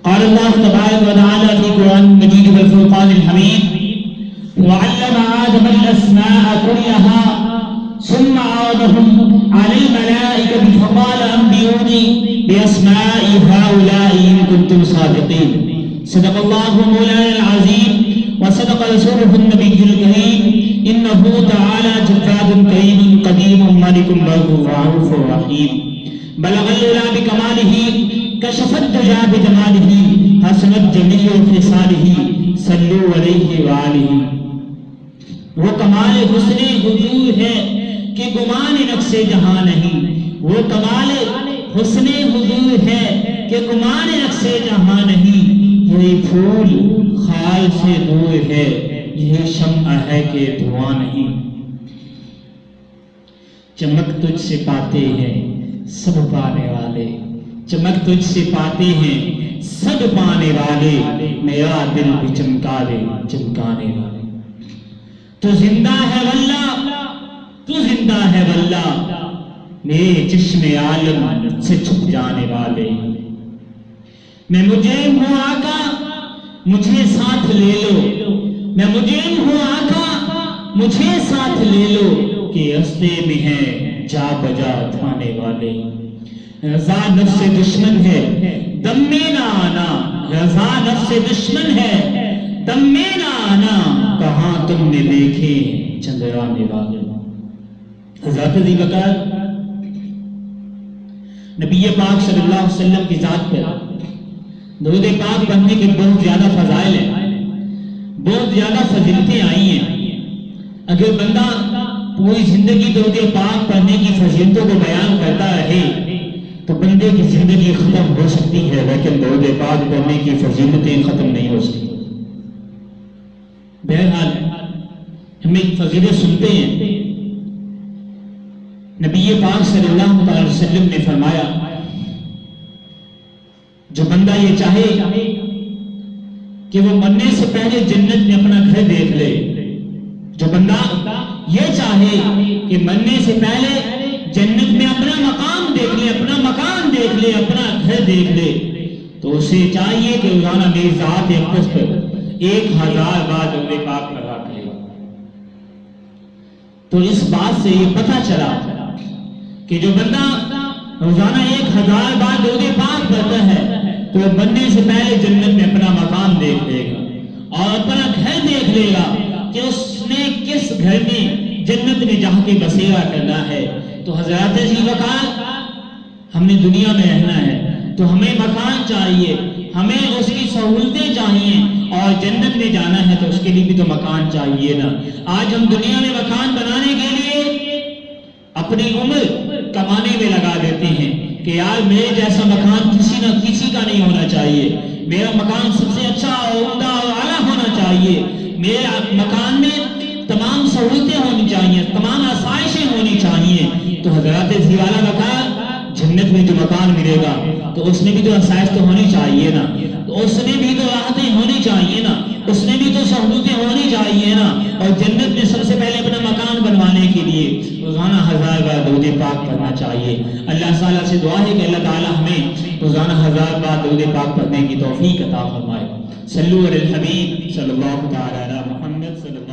قال اللہ تبارک و تعالی فی قرآن المجید والفرقان الحمید وعلم آدم الاسماء كلها ثم عرضهم على الملائكة فقال انبئوني بأسماء هؤلاء إن كنتم صادقين صدق الله مولانا العظيم وصدق رسوله النبي الكريم إنه تعالى جواد كريم قديم ملك بر رؤوف رحيم بلغ العلا بكماله كشف الدجى بجماله حسنت جميع خصاله صلوا علیہ وآلہ. وہ کمال حسن حضور ہے کہ گمان نقص جہاں نہیں. وہ کمال حسن حضور ہے کہ گمان نقص جہاں نہیں. یہی پھول خال سے دور ہے, یہی شمع ہے کہ دھواں نہیں. چمک تجھ سے پاتے ہیں سب پانے والے, چمک تجھ سے پاتے ہیں سب پانے والے, میرا دل بھی چمکا دے چمکانے والے. تو زندہ ہے واللہ, تو زندہ ہے واللہ, میرے چشم عالم سے چھپ جانے والے. میں مجرم ہوں آقا مجھے ساتھ لے لو, میں مجرم ہوں آقا مجھے ساتھ لے لو, کہ رستے میں ہیں جا بجا تھانے والے. رضا نفس دشمن ہے دم میں نہ آنا, رضا نفس دشمن ہے دم میں نہ آنا, کہاں تم نے دیکھے چندرانے والے. حضرت ذی بقار نبی پاک صلی اللہ علیہ وسلم کی ذات پر درود پاک پڑھنے کے بہت زیادہ فضائل ہیں, بہت زیادہ فضیلتیں آئی ہیں. اگر بندہ پوری زندگی درود پاک پڑھنے کی فضیلتوں کو بیان کرتا رہے تو بندے کی زندگی ختم ہو سکتی ہے, لیکن درود پاک پڑھنے کی فضیلتیں ختم نہیں ہو سکتی. بہرحال ہم ایک فضیلت سنتے ہیں. نبی پاک صلی اللہ علیہ وسلم نے فرمایا جو بندہ یہ چاہے کہ وہ مرنے سے پہلے جنت میں اپنا گھر دیکھ لے, جو بندہ یہ چاہے کہ مرنے سے پہلے جنت میں اپنا مقام دیکھ لے, اپنا مکان دیکھ لے, اپنا گھر دیکھ لے, تو اسے چاہیے کہ روزانہ میری ذات اقدس پر 1000 بار درود پاک پڑھا کرے. تو اس بات سے یہ پتہ چلا کہ جو بندہ روزانہ 1000 بار درود پاک پڑھتا ہے تو وہ مرنے سے پہلے جنت میں اپنا مقام دیکھ لے گا اور اپنا گھر دیکھ لے گا کہ اس نے کس گھر میں جنت میں جا کے بسیرا کرنا ہے. تو حضرات ذی وقار ہم نے دنیا میں رہنا ہے تو ہمیں مکان چاہیے, ہمیں اس کی سہولتیں چاہیے, اور جنت میں جانا ہے تو اس کے لیے بھی تو مکان چاہیے نا. آج ہم دنیا میں مکان بنانے کے لیے اپنی عمر کمانے میں لگا دیتے ہیں کہ یار میرے جیسا مکان کسی نہ کسی کا نہیں ہونا چاہیے, میرا مکان سب سے اچھا اور عمدہ اور اعلیٰ ہونا چاہیے, میرے مکان میں تمام سہولتیں ہونی چاہیے, تمام آسائشیں ہونی چاہیے. تو حضرات ذی وقار جنت میں جو مکان ملے گا تو اس میں بھی تو آسائش تو ہونی چاہیے نا, تو اس میں بھی تو راحتیں ہونی چاہیے نا, اس میں بھی تو سہولتیں ہونی چاہیے نا. اور جنت میں سب سے پہلے اپنا مکان بنوانے کے لیے روزانہ 1000 بار درود پاک پڑھنا چاہیے. اللہ تعالیٰ سے دعا ہے کہ اللہ تعالیٰ ہمیں روزانہ 1000 بار درود پاک پڑھنے کی توفیق عطا فرمائے. صلو علی الحبیب صلی اللہ تعالی علی محمد صلی اللہ